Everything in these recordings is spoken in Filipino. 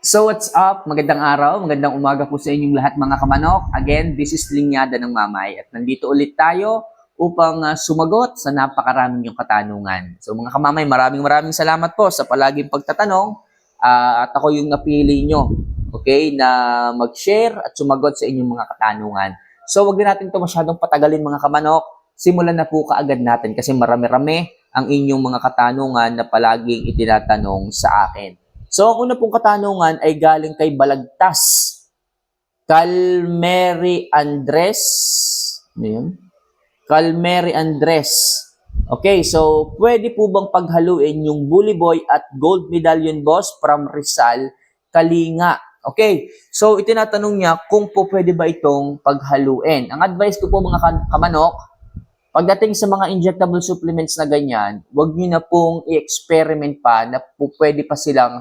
So what's up? Magandang araw, magandang umaga po sa inyong lahat mga kamanok. Again, this is Linyada ng Mamay at nandito ulit tayo upang sumagot sa napakaraming yung katanungan. So mga kamamay, maraming salamat po sa palaging pagtatanong at ako yung napili nyo, okay, na mag-share at sumagot sa inyong mga katanungan. So wag din natin ito masyadong patagalin mga kamanok. Simulan na po kaagad natin kasi marami-rami ang inyong mga katanungan na palaging itinatanong sa akin. So, ang una pong katanungan ay galing kay Balagtas. Calmeri Andres. Ano yun? Calmeri Andres. Okay, so pwede po bang paghaluin yung Bully Boy at Gold Medallion Boss from Rizal, Kalinga? Okay, so itinatanong niya kung po pwede ba itong paghaluin. Ang advice ko po mga kamanok, pagdating sa mga injectable supplements na ganyan, wag niyo na pong i-experiment pa na pwede pa silang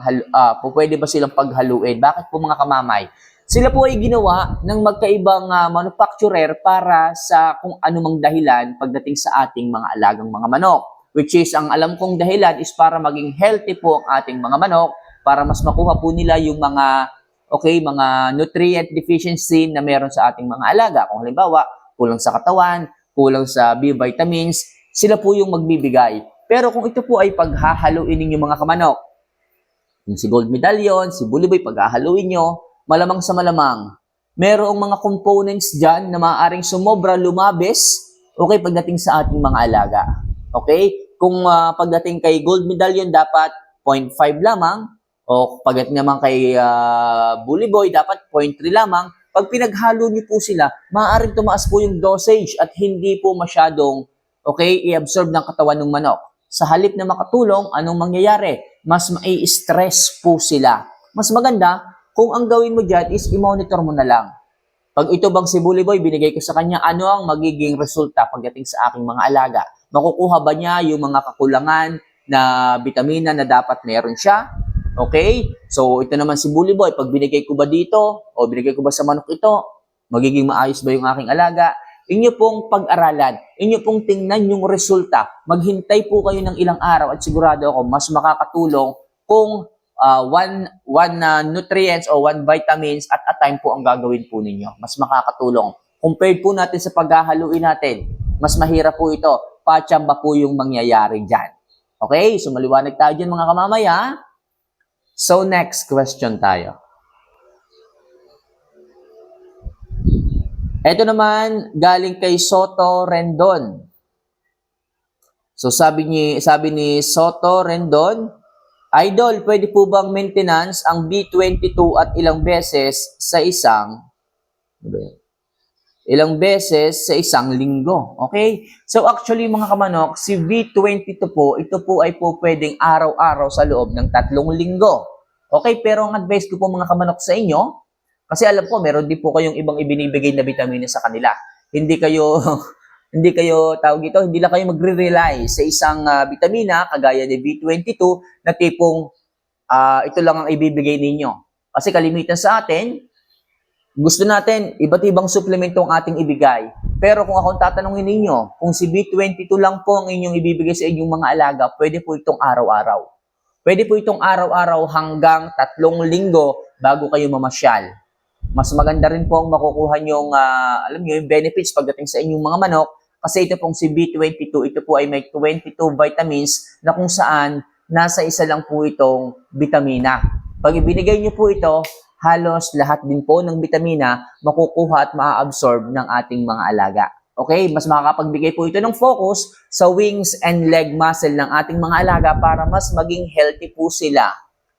pwede ba silang paghaluin. Bakit po mga kamamay? Sila po ay ginawa ng magkaibang manufacturer para sa kung anumang dahilan pagdating sa ating mga alagang mga manok. Which is, ang alam kong dahilan is para maging healthy po ang ating mga manok, para mas makuha po nila yung mga mga nutrient deficiency na meron sa ating mga alaga. Kung halimbawa, kulang sa katawan, kulang sa B vitamins, sila po yung magbibigay. Pero kung ito po ay paghahaluin ninyo mga kamanok, yung si Gold Medallion, si Bully Boy, paghahaluin nyo, malamang sa malamang, merong mga components dyan na maaaring sumobra lumabis, okay, pagdating sa ating mga alaga. Okay? Kung pagdating kay Gold Medallion, dapat 0.5 lamang, o pagdating naman kay Bully Boy, dapat 0.3 lamang. Pag pinaghalo niyo po sila, maaaring tumaas po yung dosage at hindi po masyadong i-absorb ng katawan ng manok. Sa halip na makatulong, anong mangyayari? Mas mai-stress po sila. Mas maganda kung ang gawin mo dyan is i-monitor mo na lang. Pag ito bang si Bully Boy, binigay ko sa kanya, ano ang magiging resulta pagdating sa aking mga alaga? Makukuha ba niya yung mga kakulangan na vitamina na dapat meron siya? Okay? So, ito naman si Bully Boy. Pag binigay ko ba dito, o binigay ko ba sa manok ito, magiging maayos ba yung aking alaga? Inyo pong pag-aralan. Inyo pong tingnan yung resulta. Maghintay po kayo ng ilang araw at sigurado ako mas makakatulong kung one nutrients o one vitamins at a time po ang gagawin po ninyo. Mas makakatulong. Compared po natin sa paghahaluin natin, mas mahirap po ito. Patsamba po yung mangyayari dyan. Okay? So, maliwanag tayo dyan mga kamamaya. So, next question tayo. Ito naman, galing kay Soto Rendon. So, sabi ni Soto Rendon, Idol, pwede po bang maintenance ang B22 at ilang beses sa isang linggo? Okay? So, actually, mga kamanok, si B22 po, ito po ay po pwedeng araw-araw sa loob ng 3 linggo. Okay? Pero ang advice ko po mga kamanok sa inyo, kasi alam ko, meron din po kayong ibang ibinibigay na vitamina sa kanila. Hindi kayo hindi lang kayo magre-rely sa isang vitamina kagaya ni B22 na tipong ito lang ang ibibigay ninyo. Kasi kalimitan sa atin, gusto natin, iba't ibang suplemento ang ating ibigay. Pero kung ako tatanungin ninyo, kung si B22 lang po ang inyong ibibigay sa inyong mga alaga, pwede po itong araw-araw. Pwede po itong araw-araw hanggang 3 linggo bago kayo mamasyal. Mas maganda rin po ang makukuha nyong, yung benefits pagdating sa inyong mga manok. Kasi ito pong si B22, ito po ay may 22 vitamins na kung saan nasa isa lang po itong vitamina. Pag ibinigay nyo po ito, halos lahat din po ng vitamina makukuha at maa-absorb ng ating mga alaga. Okay? Mas makakapagbigay po ito ng focus sa wings and leg muscle ng ating mga alaga para mas maging healthy po sila.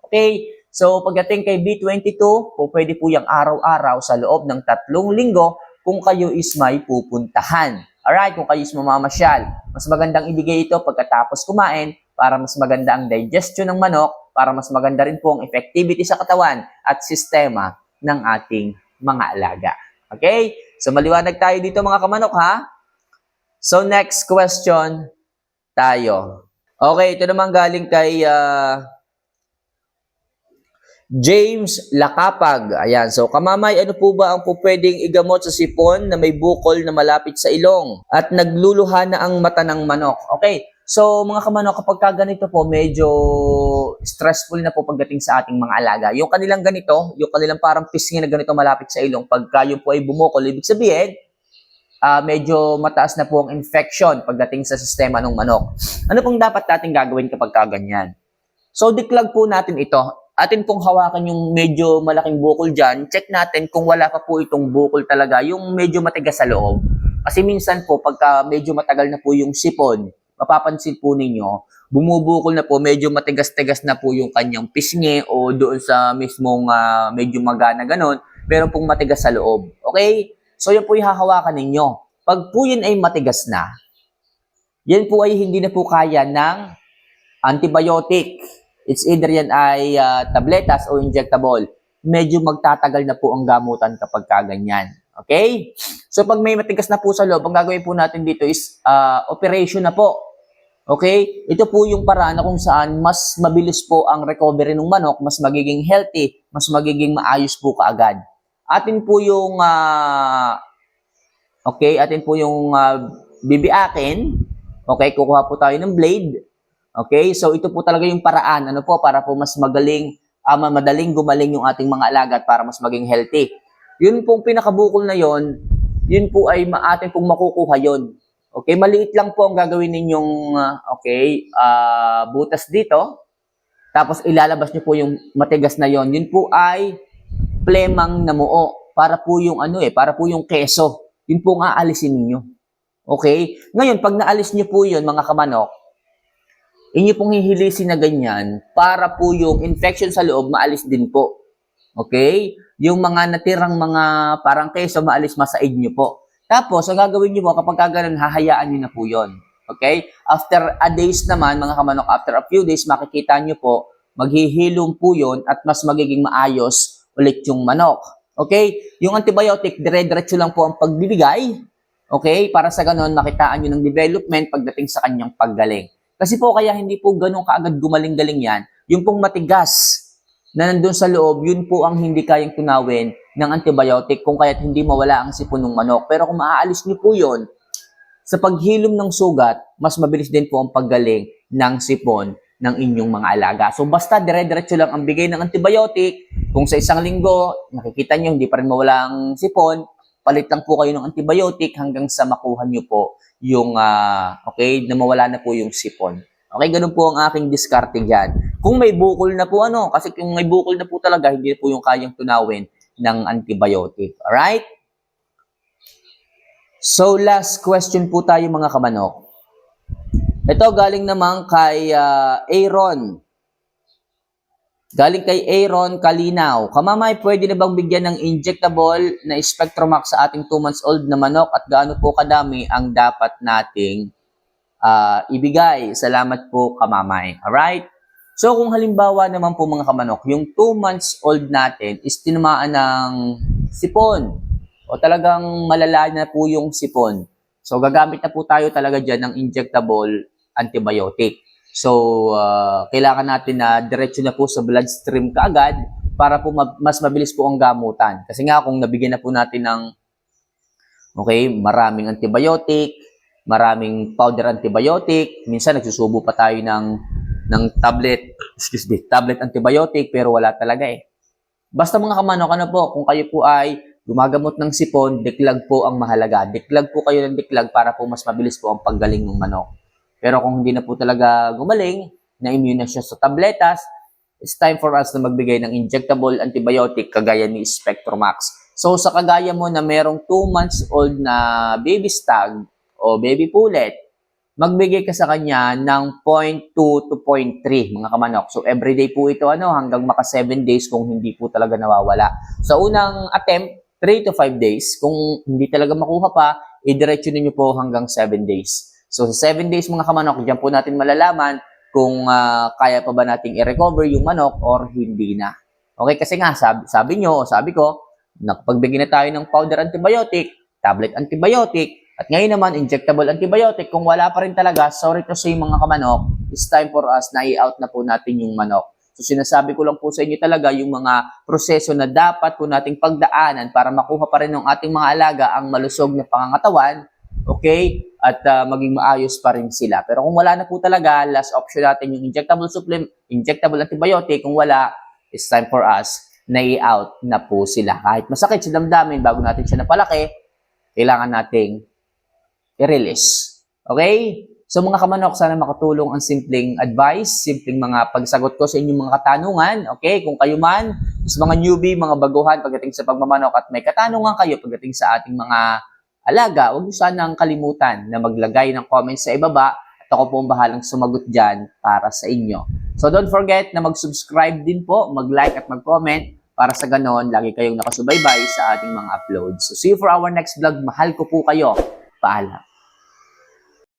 Okay? So, pagdating kay B22, po pwede po yung araw-araw sa loob ng 3 linggo kung kayo is may pupuntahan. Alright? Kung kayo is mamamasyal. Mas magandang ibigay ito pagkatapos kumain para mas maganda ang digestion ng manok, para mas maganda rin po ang effectivity sa katawan at sistema ng ating mga alaga. Okay? So, maliwanag tayo dito mga kamanok ha? So, next question tayo. Okay, ito naman galing kay James Lakapag. Ayan. So, kamamay, ano po ba ang pwedeng igamot sa sipon na may bukol na malapit sa ilong at nagluluha na ang mata ng manok? Okay. So, mga kamanok, kapag ka ganito po, medyo stressful na po pagdating sa ating mga alaga. Yung kanilang ganito, yung kanilang parang pisngi na ganito malapit sa ilong, pagka yun po ay bumukol, ibig sabihin, medyo mataas na po ang infection pagdating sa sistema ng manok. Ano pong dapat natin gagawin kapag kaganyan? So, diklag po natin ito. Atin pong hawakan yung medyo malaking bukol dyan. Check natin kung wala pa po itong bukol talaga, yung medyo matigas sa loob. Kasi minsan po, pagka medyo matagal na po yung sipon, mapapansin po ninyo, bumubukol na po, medyo matigas-tigas na po yung kanyang pisngi o doon sa mismong medyo magana ganon, meron pong matigas sa loob. Okay? So, yan po yung hahawakan ninyo. Pag po yun ay matigas na, yan po ay hindi na po kaya ng antibiotic. It's either yan ay tabletas o injectable. Medyo magtatagal na po ang gamutan kapag kaganyan. Okay? So, pag may matigas na po sa loob, ang gagawin po natin dito is operation na po. Okay? Ito po yung paraan na kung saan mas mabilis po ang recovery ng manok, mas magiging healthy, mas magiging maayos po kaagad. Atin po yung bibiakin. Okay, kukuha po tayo ng blade. Okay, so ito po talaga yung paraan, ano po, para po mas madaling gumaling yung ating mga alaga at para mas maging healthy. Yun pong pinakabukol na yon, yun po ay atin pong makukuha yon. Okay, maliit lang po ang gagawin ninyong butas dito. Tapos ilalabas niyo po yung matigas na yon. Yun po ay plemang namuo para po yung para po yung keso. Yun po ang aalisin niyo. Okay? Ngayon, pag naalis niyo po yun, mga kamanok, inyo pong hihilisin na ganyan para po yung infection sa loob maalis din po. Okay? Yung mga natirang mga parang keso maalis masaid nyo po. Tapos, ang gagawin nyo po kapag gano'n, hahayaan nyo na po yun. Okay? After a days naman, mga kamanok, after a few days, makikita nyo po, maghihilom po yun at mas magiging maayos ulit yung manok. Okay? Yung antibiotic, dire-diretso lang po ang pagbibigay. Okay? Para sa gano'n, makitaan nyo ng development pagdating sa kanyang paggaling. Kasi po kaya hindi po ganun kaagad gumaling-galing yan. Yung pong matigas na nandun sa loob, yun po ang hindi kayang tunawin ng antibiotic kung kaya't hindi mawala ang sipon ng manok. Pero kung maaalis nyo po yun, sa paghilom ng sugat, mas mabilis din po ang paggaling ng sipon ng inyong mga alaga. So basta dire-diretso lang ang bigay ng antibiotic, kung sa isang linggo, nakikita nyo hindi pa rin mawala ang sipon, palit lang po kayo ng antibiotic hanggang sa makuha nyo po yung, na mawala na po yung sipon. Okay, ganun po ang aking diskarte dyan. Kung may bukol na po, kasi kung may bukol na po talaga, hindi po yung kayang tunawin ng antibiotic. Alright? So, last question po tayo mga kamanok. Ito galing naman kay Aaron. Galing kay Aaron Kalinaw. Kamamay, pwede na bang bigyan ng injectable na Spectromax sa ating 2 months old na manok at gaano po kadami ang dapat nating ibigay? Salamat po, kamamay. Alright? So, kung halimbawa naman po mga kamanok, yung 2 months old natin is tinamaan ng sipon o talagang malala na po yung sipon. So, gagamit na po tayo talaga dyan ng injectable antibiotic. So, kailangan natin na diretso na po sa bloodstream kaagad para po mas mabilis po ang gamutan. Kasi nga, kung nabigyan na po natin ng maraming antibiotic, maraming powder antibiotic, minsan nagsusubo pa tayo ng tablet antibiotic, pero wala talaga eh. Basta mga kamanok, kung kayo po ay gumagamot ng sipon, diklag po ang mahalaga. Diklag po kayo ng diklag para po mas mabilis po ang paggaling ng manok. Pero kung hindi na po talaga gumaling, na-immune na siya sa tabletas, it's time for us na magbigay ng injectable antibiotic kagaya ni Spectromax. So sa kagaya mo na merong 2 months old na baby stag o baby pullet, magbigay ka sa kanya ng 0.2 to 0.3 mga kamanok. So everyday po ito hanggang maka 7 days kung hindi po talaga nawawala. Sa unang attempt, 3 to 5 days. Kung hindi talaga makuha pa, idiretso ninyo po hanggang 7 days. So, sa 7 days mga kamanok, diyan po natin malalaman kung kaya pa ba nating i-recover yung manok or hindi na. Okay, kasi nga, sabi ko, nakapagbigay na tayo ng powder antibiotic, tablet antibiotic, at ngayon naman, injectable antibiotic. Kung wala pa rin talaga, sorry to say mga kamanok, it's time for us na i-out na po natin yung manok. So, sinasabi ko lang po sa inyo talaga yung mga proseso na dapat po nating pagdaanan para makuha pa rin ng ating mga alaga ang malusog na pangangatawan. Okay? at maging maayos pa rin sila. Pero kung wala na po talaga, last option natin yung injectable antibiotic. Kung wala, it's time for us na i-out na po sila. Kahit masakit sa damdamin, bago natin siya napalaki, kailangan nating i-release. Okay? So mga kamanok, sana makatulong ang simpleng advice, simpleng mga pagsagot ko sa inyong mga katanungan. Okay? Kung kayo man, sa mga newbie, mga baguhan pagdating sa pagmamanok at may katanungan kayo pagdating sa ating mga alaga, huwag niyo sanang kalimutan na maglagay ng comments sa ibaba at ako po ang bahalang sumagot dyan para sa inyo. So don't forget na mag-subscribe din po, mag-like at mag-comment para sa ganon, lagi kayong nakasubaybay sa ating mga uploads. So see you for our next vlog. Mahal ko po kayo. Paalam.